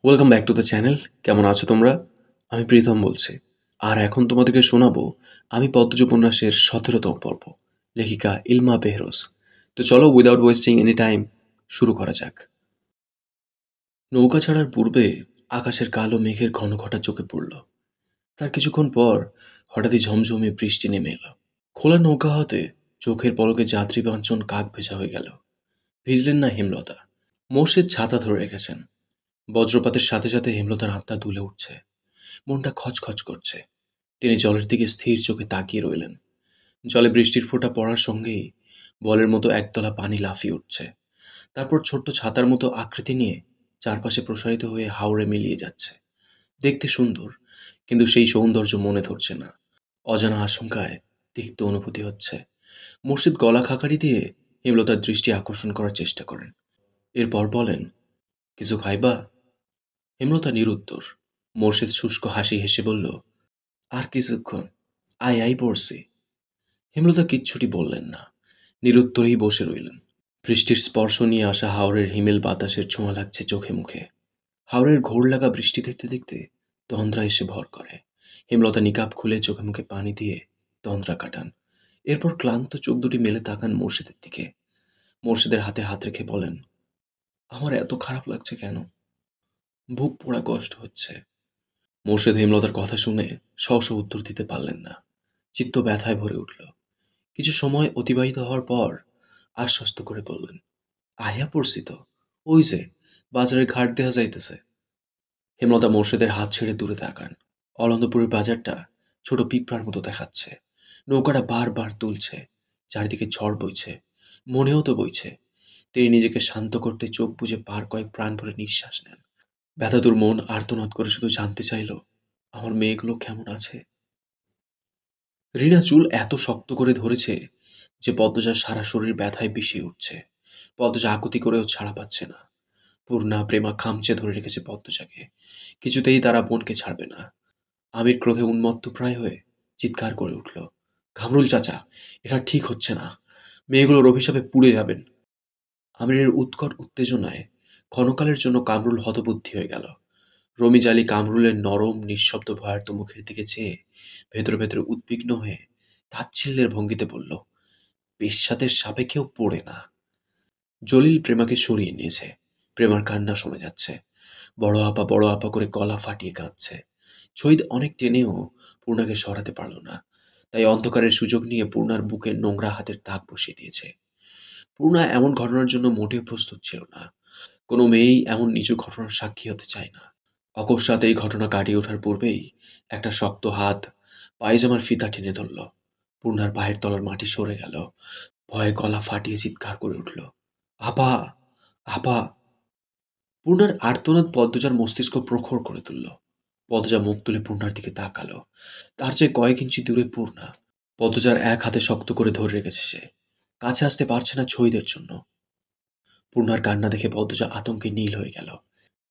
Welcome back to the channel. কেমন আছো তোমরা? আমি প্রীতম বলছি। আর এখন তোমাদেরকে শোনাবো আমি পদ্মজ উপন্যাসের ১৭তম পর্ব, লেখিকা ইলমা বেহরোজ। তো চলো উইদাউট ওয়েস্টিং এনি টাইম শুরু করা যাক। নৌকা ছাড়ার পূর্বে আকাশের কালো মেঘের ঘন ঘটা চোখে পড়ল। তার কিছুক্ষণ পর হঠাৎই ঝমঝমে বৃষ্টি নেমে এলো। খোলা নৌকা হতে চোখের পলকে যাত্রী বাঞ্ছন কাক ভেজা হয়ে গেল। ভিজলেন না হেমলতা। মোর্শেদ ছাতা ধরে রেখেছেন। বজ্রপাতের সাথে সাথে হেমলতার আত্মা দুলে উঠছে, মনটা খচখচ করছে। তিনি জলের দিকে স্থির চোখে তাকিয়ে রইলেন। জলে বৃষ্টির ফোঁটা পড়ার সঙ্গেই বলের মতো একতলা পানি লাফিয়ে উঠছে। তারপর ছোট্ট ছাতার মতো আকৃতি নিয়ে চারপাশে প্রসারিত হয়ে হাওরে মিলিয়ে যাচ্ছে। দেখতে সুন্দর, কিন্তু সেই সৌন্দর্য মনে ধরছে না। অজানা আশঙ্কায় তিক্ত অনুভূতি হচ্ছে। মুর্শিদ গলা খাকারি দিয়ে হেমলতার দৃষ্টি আকর্ষণ করার চেষ্টা করেন। এরপর বলেন, কিছু খাইবা? হেমলতা নিরুত্তর। মোর্শেদ শুষ্ক হাসি হেসে বলল, আর কিছুক্ষণ, আই পড়ছি। হেমলতা কিচ্ছুটি বললেন না, নিরুত্তরেই বসে রইলেন। বৃষ্টির স্পর্শ নিয়ে আসা হাওরের হিমেল বাতাসের ছোঁয়া লাগছে চোখে মুখে। হাওরের ঘোর লাগা বৃষ্টি দেখতে দেখতে তন্দ্রা এসে ভর করে। হেমলতা নিকাপ খুলে চোখে মুখে পানি দিয়ে তন্দ্রা কাটান। এরপর ক্লান্ত চোখ দুটি মেলে তাকান মোর্শেদের দিকে। মোর্শেদের হাতে হাত রেখে বলেন, আমার এত খারাপ লাগছে কেন? বুক পোড়া কষ্ট হচ্ছে। মোর্শেদ হেমলতার কথা শুনে সহসা উত্তর দিতে পারলেন না। চিত্ত ব্যথায় ভরে উঠল। কিছু সময় অতিবাহিত হওয়ার পর আশ্বস্ত করে বললেন, আইয়া পড়ছি তো, ওই যে বাজারের ঘাট দেয়া যাইতেছে। হেমলতা মোর্শেদের হাত ছেড়ে দূরে তাকান। অলন্দপুরের বাজারটা ছোট পিঁপড়ার মতো দেখাচ্ছে। নৌকাটা বারবার তুলছে, চারিদিকে ঝড় বইছে, মনেও তো বইছে। তিনি নিজেকে শান্ত করতে চোখ বুজে পার কয়েক প্রাণ ভরে নিঃশ্বাস নেন। ব্যথাতুর মন আর্তনাদ করে শুধু জানতে চাইল, আমার মেয়েগুলো কেমন আছে? রিনা চুল এত শক্ত করে ধরেছে যে পদ্মজার সারা শরীর ব্যথায় বিষিয়ে উঠছে। পদ্মজা আকুতি করেও ছাড়া পাচ্ছে না। পূর্ণা প্রেমা খামচে ধরে রেখেছে পদ্মজাকে। কিছুতেই তারা বোনকে ছাড়বে না। আমির ক্রোধে উন্মত্ত প্রায় হয়ে চিৎকার করে উঠল, কামরুল চাচা, এটা ঠিক হচ্ছে না। মেয়েগুলোর অভিশাপে পুড়ে যাবেন। আমিরের উৎকট উত্তেজনায় ক্ষণকালের জন্য কামরুল হতবুদ্ধি হয়ে গেল। রমিজ আলী কামরুলের নরম নিঃশব্দ ভয়ার্ত মুখের দিকে চেয়ে ভেতরে ভেতরে উদ্বিগ্ন হয়ে তাচ্ছিল্যের ভঙ্গিতে বলল, পেশাদের সাপে কেউ পড়ে না। জলিল প্রেমাকে সরিয়ে নিয়েছে। প্রেমার কান্না শোনা যাচ্ছে। বড় আপা করে গলা ফাটিয়ে কাঁদছে। শহীদ অনেক টেনেও পূর্ণাকে সরাতে পারল না। তাই অন্ধকারের সুযোগ নিয়ে পূর্ণার বুকে নোংরা হাতের তাক বসিয়ে দিয়েছে। পূর্ণা এমন ঘটনার জন্য মোটেও প্রস্তুত ছিল না। কোনো মেয়েই এমন নিচু ঘটনার সাক্ষী হতে চায় না। অকস্মাৎ এই ঘটনা কাটিয়ে ওঠার পূর্বেই একটা শক্ত হাত পায়জামার ফিতা টেনে ধরল। পূর্ণার পায়ের তলার মাটি সরে গেল। ভয়ে গলা ফাটিয়ে চিৎকার করে উঠল, আপা, আপা। পূর্ণার আর্তনাদ পদ্মজার মস্তিষ্ক প্রখর করে তুলল। পদ্মজা মুখ তুলে পূর্ণার দিকে তাকালো। তার চেয়ে কয়েক ইঞ্চি দূরে পূর্ণা। পদ্মজার এক হাতে শক্ত করে ধরে রেখেছে সে। কাছে আসতে পারছে না ছইদের জন্য। পূর্ণার কান্না দেখে পদ্মজা আতঙ্কে নীল হয়ে গেল।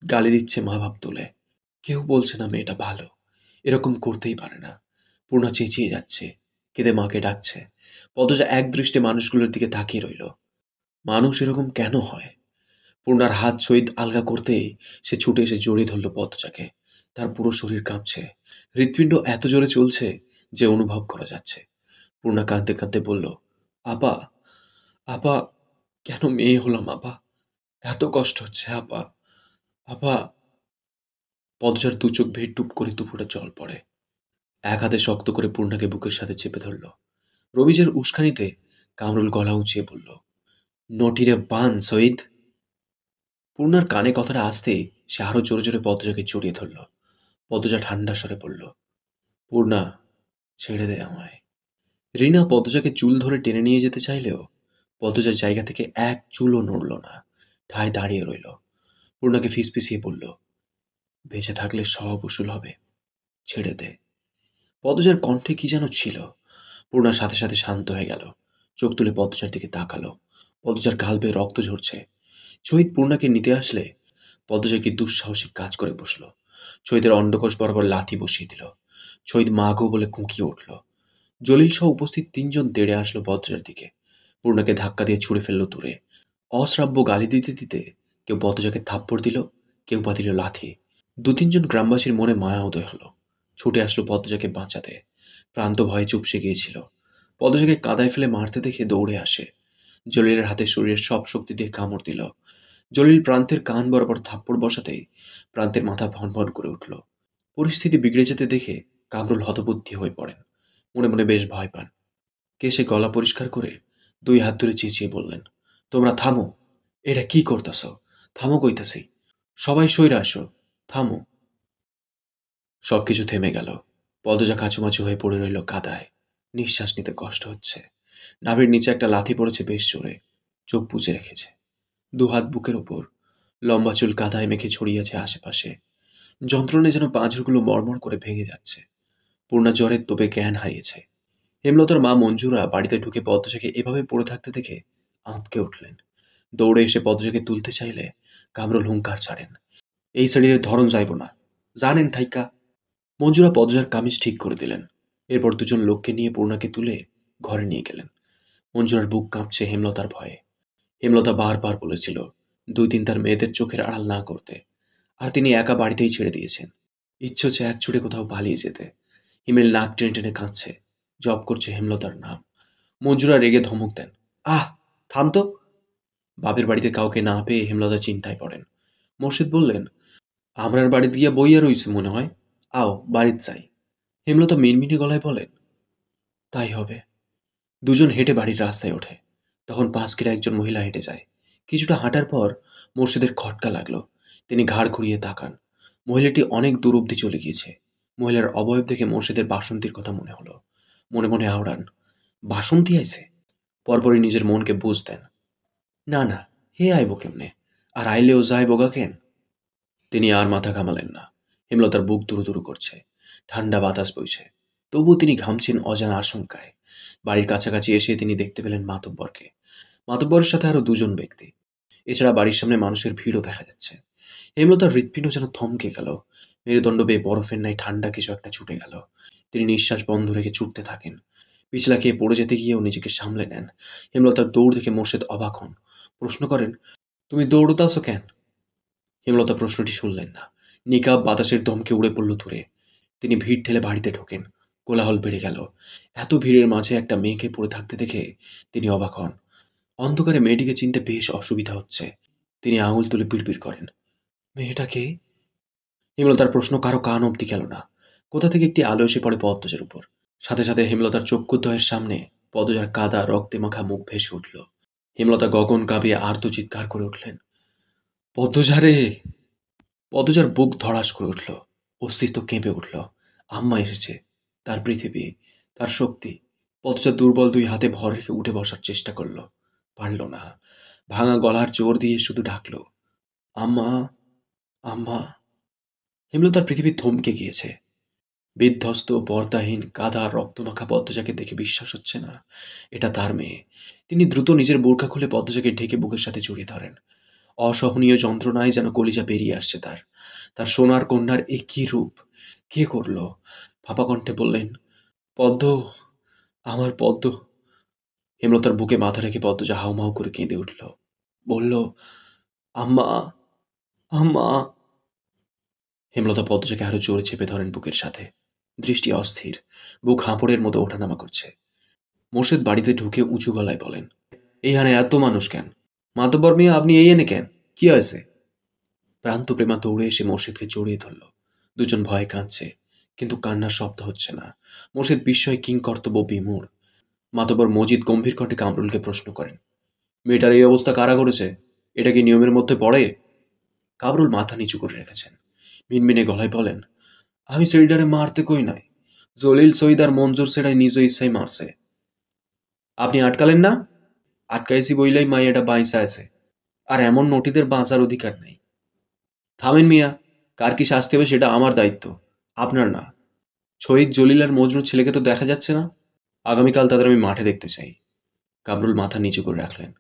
গালি দিচ্ছে মা বাপ তুলে। কেউ বলছে না মেয়েটা ভালো, এরকম করতেই পারে না। পূর্ণা চেঁচিয়ে যাচ্ছে, কেঁদে মাকে ডাকছে। পদ্মজা এক দৃষ্টে মানুষগুলোর দিকে তাকিয়ে রইল। মানুষ এরকম কেন হয়? পূর্ণার হাত শহীদ আলগা করতেই সে ছুটে এসে জড়িয়ে ধরল পদ্মজাকে। তার পুরো শরীর কাঁপছে। হৃৎপিণ্ড এত জোরে চলছে যে অনুভব করা যাচ্ছে। পূর্ণা কাঁদতে কাঁদতে বলল, আপা, আপা, কেন মেয়ে হলাম আপা? এত কষ্ট হচ্ছে আপা, আপা। পদ্মজার দু চোখ বেয়ে টুপ করে দুফোঁটা জল পড়ে। এক হাতে শক্ত করে পূর্ণাকে বুকের সাথে চেপে ধরল। রমিজের উস্কানিতে কামরুল গলা উঁচিয়ে বলল, নটিরে বান শহীদ। পূর্ণার কানে কথাটা আসতেই সে আরো জোরে জোরে পদ্মজাকে জড়িয়ে ধরল। পদ্মজা ঠান্ডা স্বরে বলল, পূর্ণা, ছেড়ে দে আমায়। রিনা পদ্মজাকে চুল ধরে টেনে নিয়ে যেতে চাইলেও পদ্মজার জায়গা থেকে এক চুলও নড়ল না, ঠায় দাঁড়িয়ে রইল। পূর্ণাকে ফিসফিসিয়ে বলল, বেঁচে থাকলে সব উসুল হবে, ছেড়ে দে। পদ্মজার কণ্ঠে কি যেন ছিল। পূর্ণার সাথে সাথে শান্ত হয়ে গেল। চোখ তুলে পদ্মজার দিকে তাকালো। পদ্মজার গাল বেয়ে রক্ত ঝরছে। শহীদ পূর্ণাকে নিতে আসলে পদ্মজা একটি দুঃসাহসিক কাজ করে বসল। শহীদের অন্ডকোষ বরাবর লাথি বসিয়ে দিল। শহীদ মা গো বলে কুঁকিয়ে উঠল। জলিল সহ উপস্থিত তিনজন তেড়ে আসলো পদ্মজার দিকে। পূর্ণাকে ধাক্কা দিয়ে ছুঁড়ে ফেললো দূরে। অশ্রাব্য গালি দিতে দিতে কেউ পদ্মজাকে থাপ্পড় দিল, কেউ বা দিল লাথি। দু-তিনজন গ্রামবাসীর মনে মায়া উদয় হলো। ছুটে আসলো পদ্মজাকে বাঁচাতে। প্রান্ত ভয়ে চুপসে গিয়েছিল। পদ্মজাকে কাদায় ফেলে মারতে দেখে দৌড়ে আসে। জলিলের হাতে শরীরের সব শক্তি দিয়ে কামড় দিল। জলিল প্রান্তের কান বরাবর থাপ্পড় বসাতেই প্রান্তের মাথা ভনভন করে উঠল। পরিস্থিতি বিগড়ে যেতে দেখে কামরুল হতবুদ্ধি হয়ে পড়েন। মনে মনে বেশ ভয় পান। কেশে গলা পরিষ্কার করে 2 হাত ধরে চেঁচিয়ে বললেন, তোমরা থামো। এটা কি করতেছ? থামো কইতাছি। সবাই সইরা আসো। থামো। সবকিছু থেমে গেল। পদজা কাঁচুমাচু হয়ে পড়ে রইল কাদায়। নিঃশ্বাস নিতে কষ্ট হচ্ছে। নাভির নিচে একটা লাথি পড়েছে বেশ জোরে। চোখ বুজে রেখেছে। 2 হাত বুকের ওপর। লম্বা চুল কাদায় মেখে ছড়িয়েছে আশেপাশে। যন্ত্রণায় যেন পাঁজরগুলো মরমর করে ভেঙে যাচ্ছে। পূর্ণা জ্বরের তোপে জ্ঞান হারিয়েছে। হেমলতার মা মঞ্জুরা বাড়িতে ঢুকে পদ্মজাকে এভাবে পড়ে থাকতে দেখে আঁতকে উঠলেন। দৌড়ে এসে পদ্মজাকে তুলতে চাইলে কামরুল হুঙ্কার ছাড়েন, এই শরীরের ধরন যাইব না, জানেন থাইকা। মঞ্জুরা পদ্মজার কামিজ ঠিক করে দিলেন। এরপর দুজন লোককে নিয়ে পূর্ণাকে তুলে ঘরে নিয়ে গেলেন। মঞ্জুরার বুক কাঁপছে হেমলতার ভয়ে। হেমলতা বারবার বলেছিল 2 দিন তার মেয়েদের চোখের আড়াল না করতে, আর তিনি একা বাড়িতেই ছেড়ে দিয়েছেন। ইচ্ছে হচ্ছে এক ছুটে কোথাও পালিয়ে যেতে। হিমেল নাক টেনে টেনে কাঁদছে, জপ করছে হেমলতার নাম। মঞ্জুরা রেগে ধমক দেন, আহ, থাম তো। বাপের বাড়িতে কাউকে না পেয়ে হেমলতা চিন্তায় পড়েন। মোর্শেদ বললেন, আমরার বাড়ি দিয়া বইয়া রইছে মনে হয়, আও বাড়িতে যাই। হেমলতা মিনমিনে গলায় বলেন, তাই হবে। দুজন হেঁটে বাড়ির রাস্তায় ওঠে। তখন পাশ কেটে একজন মহিলা হেঁটে যায়। কিছুটা হাঁটার পর মোর্শেদের খটকা লাগলো। তিনি ঘাড় ঘুরিয়ে তাকান। মহিলাটি অনেক দূর অব্দি চলে গিয়েছে। মহিলার অবয়ব দেখে মোর্শেদের বাসন্তীর কথা মনে হলো। মনে মনে আওড়ান, বাসন্তী আইছে। পরপরই নিজের মনকে বুঝ দেন, না না, হে আইব কেমনে, আর আইলেও যাইব গা কেন। তিনি আর মাথা ঘামালেন না। হেমলতার বুক দুরু দুরু করছে। ঠান্ডা বাতাস বইছে। তবুও তিনি ঘামছেন অজানা আশঙ্কায়। বাড়ির কাছাকাছি এসে তিনি দেখতে পেলেন মাতব্বরকে। মাতব্বরের সাথে আরো 2জন ব্যক্তি। এছাড়া বাড়ির সামনে মানুষের ভিড়ও দেখা যাচ্ছে। হেমলতার হৃৎপিণ্ড যেন থমকে গেল। মেরুদণ্ড বেয়ে বরফের ন্যায় ঠান্ডা কিছু একটা ছুটে গেল। তিনি নিঃশ্বাস বন্ধ রেখে ছুটতে থাকেন। পিছলা খেয়ে পড়ে যেতে গিয়েও নিজেকে সামলে নেন। হেমলতার দৌড় দেখে মোর্শেদ অবাক হন। প্রশ্ন করেন, তুমি দৌড়তাছো কেন? হেমলতা প্রশ্নটি শুনলেন না। নিকাব বাতাসের দমকে উড়ে পড়ল দূরে। তিনি ভিড় ঠেলে বাড়িতে ঢোকেন। কোলাহল বেড়ে গেল। এত ভিড়ের মাঝে একটা মেয়েকে পড়ে থাকতে দেখে তিনি অবাক হন। অন্ধকারে মেয়েটিকে চিনতে বেশ অসুবিধা হচ্ছে। তিনি আঙুল তুলে বিড়বিড় করেন, মেয়েটা কে? হেমলতার প্রশ্ন কারো কান অব্দি গেল না। কোথা থেকে একটি আলো এসে পড়ে পদ্মজার উপর। সাথে সাথে হেমলতার চক্ষুদ্বয়ের সামনে পদ্মজার কাদা রক্তে মাখা মুখ ভেসে উঠল। হেমলতা গগন কাঁপিয়ে আর্ত চিৎকার করে উঠলেন, পদ্মজা রে! পদ্মজার বুক ধড়াস করে উঠল। অস্তিত্ব কেঁপে উঠল। আম্মা এসেছে। তার পৃথিবী, তার শক্তি। পদ্মজা দুর্বল 2 হাতে ভর রেখে উঠে বসার চেষ্টা করল। পারল না। ভাঙা গলার জোর দিয়ে শুধু ডাকল, আম্মা, আম্মা। হেমলতার পৃথিবী থমকে গিয়েছে। বিধ্বস্ত, পর্দাহীন, কাদা রক্তমাখা পদ্মজাকে দেখে বিশ্বাস হচ্ছে না এটা তার মেয়ে। তিনি দ্রুত নিজের বোরকা খুলে পদ্মজাকে ঢেকে বুকের সাথে জড়িয়ে ধরেন। অসহনীয় যন্ত্রণায় যেন কলিজা বেরিয়ে আসছে তার। তার সোনার কন্যার এ কি রূপ! কে করল? ফাঁপা কণ্ঠে বললেন, পদ্ম, আমার পদ্ম। হেমলতার বুকে মাথা রেখে পদ্মজা হাউমাউ করে কেঁদে উঠল। বলল, আম্মা, আম্মা। হেমলতা পদ্মজাকে আরো জোরে চেপে ধরেন বুকের সাথে। দৃষ্টি অস্থির। বুক হাঁপড়ের মতো ওঠানামা করছে। মোর্শেদ বাড়িতে ঢুকে উঁচু গলায় বলেন, এইখানে এত মানুষ কেন? মাতব্বর মিয়া, আপনি এই এনে কেন? কি হয়েছে? প্রান্তপ্রেমা দৌড়ে এসে মোর্শেদকে জড়িয়ে ধরল। 2জন ভয়ে কাঁদছে, কিন্তু কান্নার শব্দ হচ্ছে না। মোর্শেদ বিস্ময়ে কিংকর্তব্য বিমূঢ়। মাতব্বর মজিদ গম্ভীর কণ্ঠে কামরুলকে প্রশ্ন করেন, মেয়েটার এই অবস্থা কারা করেছে? এটা কি নিয়মের মধ্যে পড়ে? কামরুল মাথা নিচু করে রেখেছেন। মিনমিনে গলায় বলেন, আমি সেইডারে মারতে কই নাই। জলিল সঈদ আর মঞ্জুর সেটাই নিজ ইচ্ছাই মারছে। আপনি আটকালেন না? আটকাইছি বইলাই মাইয়াটা বাইসা আছে। আর এমন নটিদের বাঁচার অধিকার নেই। থামেন মিয়া, কার কি শাস্তি হবে সেটা আমার দায়িত্ব, আপনার না। শহীদ জলিল আর মজনুর ছেলেকে তো দেখা যাচ্ছে না। আগামীকাল তাদের আমি মাঠে দেখতে চাই। কামরুল মাথা নিচু করে রাখলেন।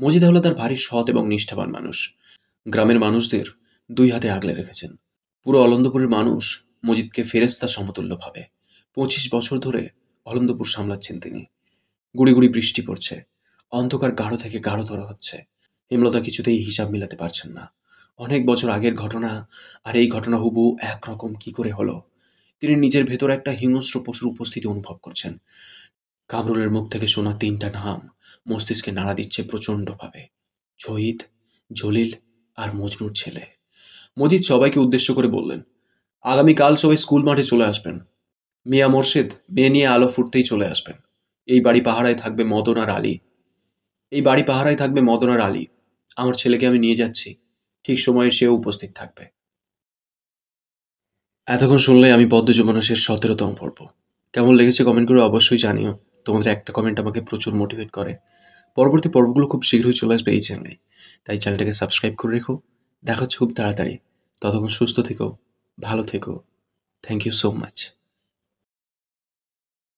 মজিদ হলো তার ভারী সৎ এবং নিষ্ঠাবান মানুষ। গ্রামের মানুষদের 2 হাতে আগলে রেখেছেন। পুরো অলন্দপুরের মানুষ মজিদকে ফেরেস্তা সমতুল্য ভাবে। 25 বছর ধরে অলন্দপুর সামলাচ্ছেন তিনি। গুড়ি গুড়ি বৃষ্টি পড়ছে। অন্ধকার গাঢ় থেকে গাঢ়তর হচ্ছে। হেমলতা কিছুতেই হিসাব মিলাতে পারছেন না। অনেক বছর আগের ঘটনা, আর এই ঘটনা হুবহু একরকম কি করে হলো? তিনি নিজের ভেতর একটা হিংস্র পশুর উপস্থিতি অনুভব করছেন। কামরুলের মুখ থেকে শোনা ৩টা নাম মস্তিষ্কে নাড়া দিচ্ছে প্রচণ্ডভাবে। শহীদ, জলিল আর মজনুর ছেলে। মজিদ সবাইকে উদ্দেশ্য করে বললেন, আগামীকাল সবাই স্কুল মাঠে চলে আসবেন। মিয়া মোরশেদ মেয়ে নিয়ে আলো ফুটতেই চলে আসবেন। এই বাড়ি পাহারায় থাকবে মদন আর আলী। এই বাড়ি পাহারায় থাকবে মদন আর আলী। আমার ছেলেকে আমি নিয়ে যাচ্ছি। ঠিক সময়ে সেও উপস্থিত থাকবে। এতক্ষণ শুনলে আমি পদ্মযমুনাসের ১৭তম পর্ব। কেমন লেগেছে কমেন্ট করে অবশ্যই জানিও। তোমাদের একটা কমেন্ট আমাকে প্রচুর মোটিভেট করে। পরবর্তী পর্বগুলো খুব শীঘ্রই চলে আসবে এই চ্যানেলে। তাই চ্যানেলটাকে সাবস্ক্রাইব করে রেখো। দেখা হচ্ছে খুব তাড়াতাড়ি। ততক্ষণ সুস্থ থেকো, ভালো থেকো। Thank you so much.